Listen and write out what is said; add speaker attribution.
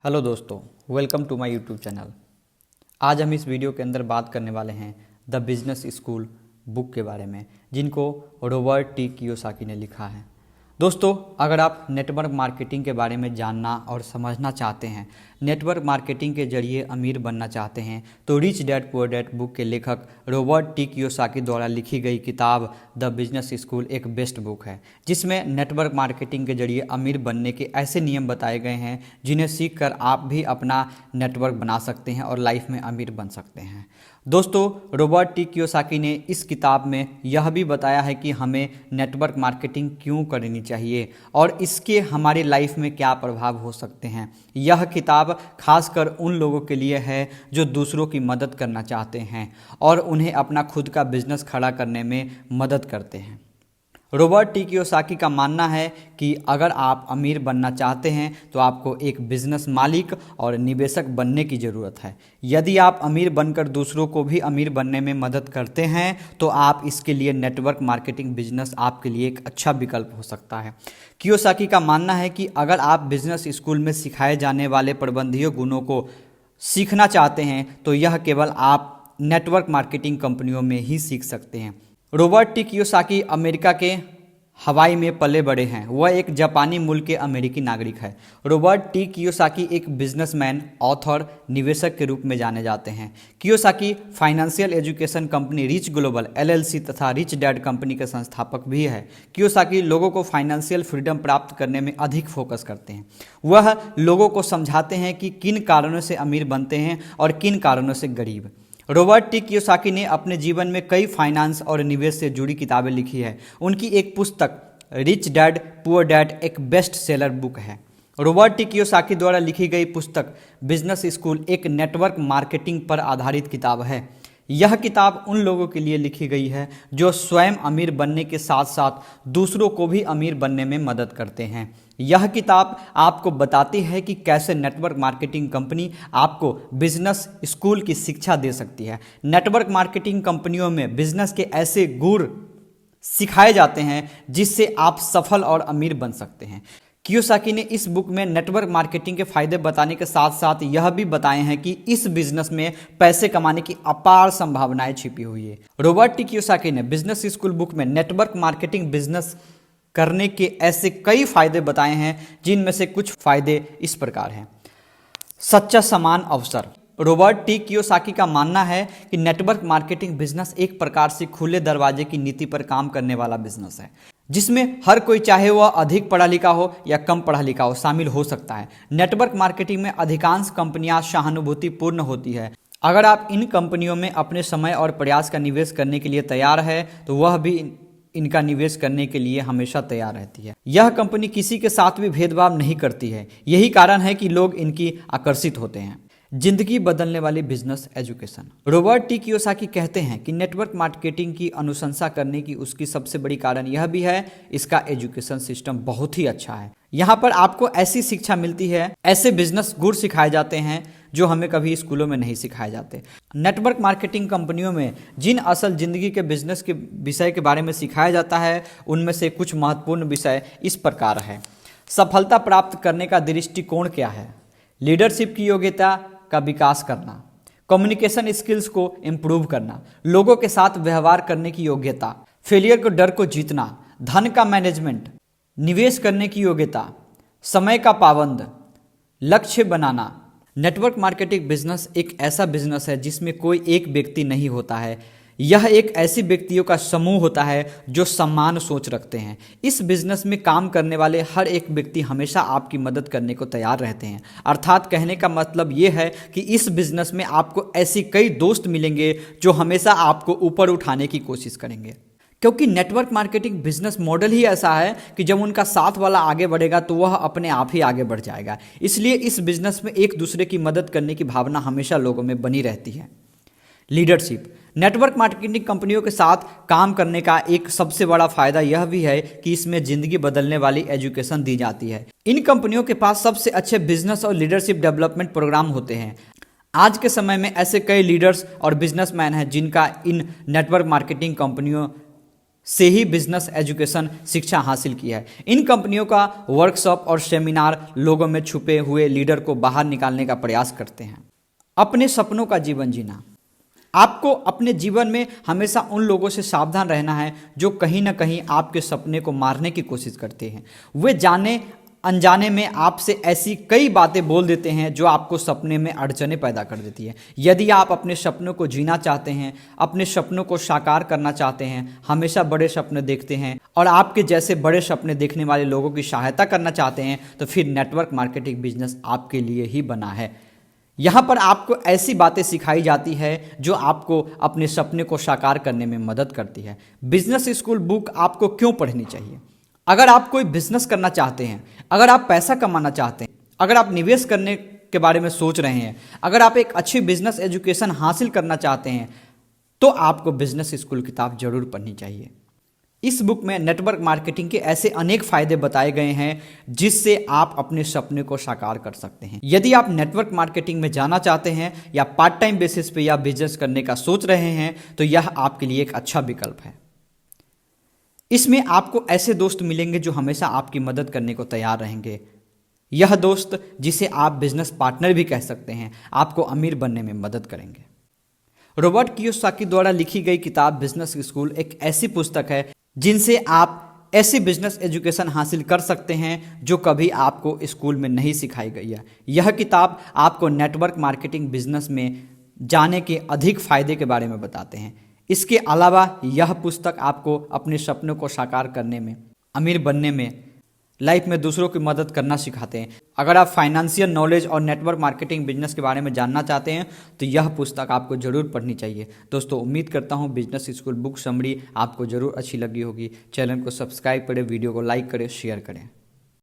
Speaker 1: Hello दोस्तों, welcome to my YouTube channel. आज हम इस वीडियो के अंदर बात करने वाले हैं द बिजनेस स्कूल बुक के बारे में, जिनको रॉबर्ट टी कियोसाकी ने लिखा है। दोस्तों, अगर आप नेटवर्क मार्केटिंग के बारे में जानना और समझना चाहते हैं, नेटवर्क मार्केटिंग के जरिए अमीर बनना चाहते हैं, तो rich dad poor dad book के लेखक रॉबर्ट टी कियोसाकी द्वारा लिखी गई किताब द बिजनेस स्कूल एक बेस्ट बुक है, जिसमें नेटवर्क मार्केटिंग के जरिए अमीर बनने के ऐसे नियम बताए गए हैं जिन्हें सीखकर आप भी अपना नेटवर्क बना सकते हैं और लाइफ में अमीर बन सकते हैं। दोस्तों, रॉबर्ट टी कियोसाकी ने इस किताब में यह भी बताया है कि हमें नेटवर्क मार्केटिंग क्यों करनी चाहिए और इसके हमारी लाइफ में क्या प्रभाव हो सकते हैं। यह किताब खासकर उन लोगों के लिए है जो दूसरों की मदद करना चाहते हैं और उन्हें अपना खुद का बिजनेस खड़ा करने में मदद करते हैं। रॉबर्ट टी कियोसाकी का मानना है कि अगर आप अमीर बनना चाहते हैं तो आपको एक बिजनेस मालिक और निवेशक बनने की ज़रूरत है। यदि आप अमीर बनकर दूसरों को भी अमीर बनने में मदद करते हैं तो आप इसके लिए नेटवर्क मार्केटिंग बिजनेस आपके लिए एक अच्छा विकल्प हो सकता है। कियोसाकी का मानना है कि अगर आप बिजनेस स्कूल में सिखाए जाने वाले प्रबंधकीय गुणों को सीखना चाहते हैं तो यह केवल आप नेटवर्क मार्केटिंग कंपनियों में ही सीख सकते हैं। रॉबर्ट टी कियोसाकी अमेरिका के हवाई में पले बड़े हैं। वह एक जापानी मूल के अमेरिकी नागरिक है। रॉबर्ट टी कियोसाकी एक बिजनेसमैन, ऑथर, निवेशक के रूप में जाने जाते हैं। Kiyosaki financial education company rich global LLC तथा रिच डैड कंपनी के संस्थापक भी है। कियोसाकी लोगों को फाइनेंशियल फ्रीडम प्राप्त करने में अधिक फोकस करते हैं। वह लोगों को समझाते हैं कि किन कारणों से अमीर बनते हैं और किन कारणों से गरीब। रॉबर्ट टी कियोसाकी ने अपने जीवन में कई फाइनेंस और निवेश से जुड़ी किताबें लिखी है। उनकी एक पुस्तक रिच डैड पुअर डैड एक बेस्ट सेलर बुक है। रॉबर्ट टी कियोसाकी द्वारा लिखी गई पुस्तक बिजनेस स्कूल एक नेटवर्क मार्केटिंग पर आधारित किताब है। यह किताब उन लोगों के लिए लिखी गई है जो स्वयं अमीर बनने के साथ साथ दूसरों को भी अमीर बनने में मदद करते हैं। यह किताब आपको बताती है कि कैसे नेटवर्क मार्केटिंग कंपनी आपको बिजनेस स्कूल की शिक्षा दे सकती है। नेटवर्क मार्केटिंग कंपनियों में बिजनेस के ऐसे गुर सिखाए जाते हैं जिससे आप सफल और अमीर बन सकते हैं। कियोसाकी ने इस बुक में नेटवर्क मार्केटिंग के फायदे बताने के साथ साथ यह भी बताए हैं कि इस बिजनेस में पैसे कमाने की अपार संभावनाएं छिपी हुई है। रॉबर्ट टी कियोसाकी ने बिजनेस स्कूल बुक में नेटवर्क मार्केटिंग बिजनेस करने के ऐसे कई फायदे बताए हैं, जिनमें से कुछ फायदे इस प्रकार हैं। सच्चा समान अवसर। रॉबर्ट टी कियोसाकी का मानना है कि नेटवर्क मार्केटिंग बिजनेस एक प्रकार से खुले दरवाजे की नीति पर काम करने वाला बिजनेस है, जिसमें हर कोई, चाहे वह अधिक पढ़ा लिखा हो या कम पढ़ा लिखा हो, शामिल हो सकता है। नेटवर्क मार्केटिंग में अधिकांश कंपनियां सहानुभूतिपूर्ण होती है। अगर आप इन कंपनियों में अपने समय और प्रयास का निवेश करने के लिए तैयार है तो वह भी इनका निवेश करने के लिए हमेशा तैयार रहती है। यह कंपनी किसी के साथ भी भेदभाव नहीं करती है। यही कारण है कि लोग इनकी आकर्षित होते हैं। जिंदगी बदलने वाली business education. Robert T Kiyosaki कहते हैं कि नेटवर्क मार्केटिंग की अनुशंसा करने की उसकी सबसे बड़ी कारण यह भी है, इसका एजुकेशन सिस्टम बहुत ही अच्छा है। यहाँ पर आपको ऐसी शिक्षा मिलती है, ऐसे बिजनेस गुर सिखाए जाते हैं जो हमें कभी स्कूलों में नहीं सिखाए जाते। नेटवर्क मार्केटिंग कंपनियों में जिन असल जिंदगी के बिजनेस के विषय के बारे में सिखाया जाता है, उनमें से कुछ महत्वपूर्ण विषय इस प्रकार है। सफलता प्राप्त करने का दृष्टिकोण क्या है, लीडरशिप की योग्यता का विकास करना, कम्युनिकेशन स्किल्स को इम्प्रूव करना, लोगों के साथ व्यवहार करने की योग्यता, फेलियर को डर को जीतना, धन का मैनेजमेंट, निवेश करने की योग्यता, समय का पाबंद, लक्ष्य बनाना। नेटवर्क मार्केटिंग बिजनेस एक ऐसा बिजनेस है जिसमें कोई एक व्यक्ति नहीं होता है। यह एक ऐसी व्यक्तियों का समूह होता है जो समान सोच रखते हैं। इस बिजनेस में काम करने वाले हर एक व्यक्ति हमेशा आपकी मदद करने को तैयार रहते हैं। अर्थात कहने का मतलब ये है कि इस बिजनेस में आपको ऐसी कई दोस्त मिलेंगे जो हमेशा आपको ऊपर उठाने की कोशिश करेंगे, क्योंकि नेटवर्क मार्केटिंग बिजनेस मॉडल ही ऐसा है कि जब उनका साथ वाला आगे बढ़ेगा तो वह अपने आप ही आगे बढ़ जाएगा। इसलिए इस बिजनेस में एक दूसरे की मदद करने की भावना हमेशा लोगों में बनी रहती है। लीडरशिप। नेटवर्क मार्केटिंग कंपनियों के साथ काम करने का एक सबसे बड़ा फायदा यह भी है कि इसमें जिंदगी बदलने वाली एजुकेशन दी जाती है। इन कंपनियों के पास सबसे अच्छे बिजनेस और लीडरशिप डेवलपमेंट प्रोग्राम होते हैं। आज के समय में ऐसे कई लीडर्स और बिजनेसमैन हैं जिनका इन नेटवर्क मार्केटिंग कंपनियों से ही बिजनेस एजुकेशन शिक्षा हासिल की है। इन कंपनियों का वर्कशॉप और सेमिनार लोगों में छुपे हुए लीडर को बाहर निकालने का प्रयास करते हैं। अपने सपनों का जीवन जीना। आपको अपने जीवन में हमेशा उन लोगों से सावधान रहना है जो कहीं ना कहीं आपके सपने को मारने की कोशिश करते हैं। वे जाने अनजाने में आपसे ऐसी कई बातें बोल देते हैं जो आपको सपने में अड़चनें पैदा कर देती है। यदि आप अपने सपनों को जीना चाहते हैं, अपने सपनों को साकार करना चाहते हैं, हमेशा बड़े सपने देखते हैं और आपके जैसे बड़े सपने देखने वाले लोगों की सहायता करना चाहते हैं, तो फिर नेटवर्क मार्केटिंग बिजनेस आपके लिए ही बना है। यहाँ पर आपको ऐसी बातें सिखाई जाती है जो आपको अपने सपने को साकार करने में मदद करती है। बिजनेस स्कूल बुक आपको क्यों पढ़नी चाहिए? अगर आप कोई बिजनेस करना चाहते हैं, अगर आप पैसा कमाना चाहते हैं, अगर आप निवेश करने के बारे में सोच रहे हैं, अगर आप एक अच्छी बिजनेस एजुकेशन हासिल करना चाहते हैं, तो आपको बिजनेस स्कूल किताब जरूर पढ़नी चाहिए। इस बुक में नेटवर्क मार्केटिंग के ऐसे अनेक फायदे बताए गए हैं जिससे आप अपने सपने को साकार कर सकते हैं। यदि आप नेटवर्क मार्केटिंग में जाना चाहते हैं या पार्ट टाइम बेसिस पे या बिजनेस करने का सोच रहे हैं, तो यह आपके लिए एक अच्छा विकल्प है। इसमें आपको ऐसे दोस्त मिलेंगे जो हमेशा आपकी मदद करने को तैयार रहेंगे। यह दोस्त, जिसे आप बिजनेस पार्टनर भी कह सकते हैं, आपको अमीर बनने में मदद करेंगे। रॉबर्ट कियोसाकी द्वारा लिखी गई किताब बिजनेस स्कूल एक ऐसी पुस्तक है जिनसे आप ऐसी बिजनेस एजुकेशन हासिल कर सकते हैं जो कभी आपको स्कूल में नहीं सिखाई गई है। यह किताब आपको नेटवर्क मार्केटिंग बिजनेस में जाने के अधिक फायदे के बारे में बताते हैं। इसके अलावा यह पुस्तक आपको अपने सपनों को साकार करने में, अमीर बनने में, लाइफ में दूसरों की मदद करना सिखाते हैं। अगर आप फाइनेंशियल नॉलेज और नेटवर्क मार्केटिंग बिजनेस के बारे में जानना चाहते हैं तो यह पुस्तक आपको जरूर पढ़नी चाहिए। दोस्तों, उम्मीद करता हूं बिजनेस स्कूल बुक समरी आपको जरूर अच्छी लगी होगी। चैनल को सब्सक्राइब करें, वीडियो को लाइक करें, शेयर करें।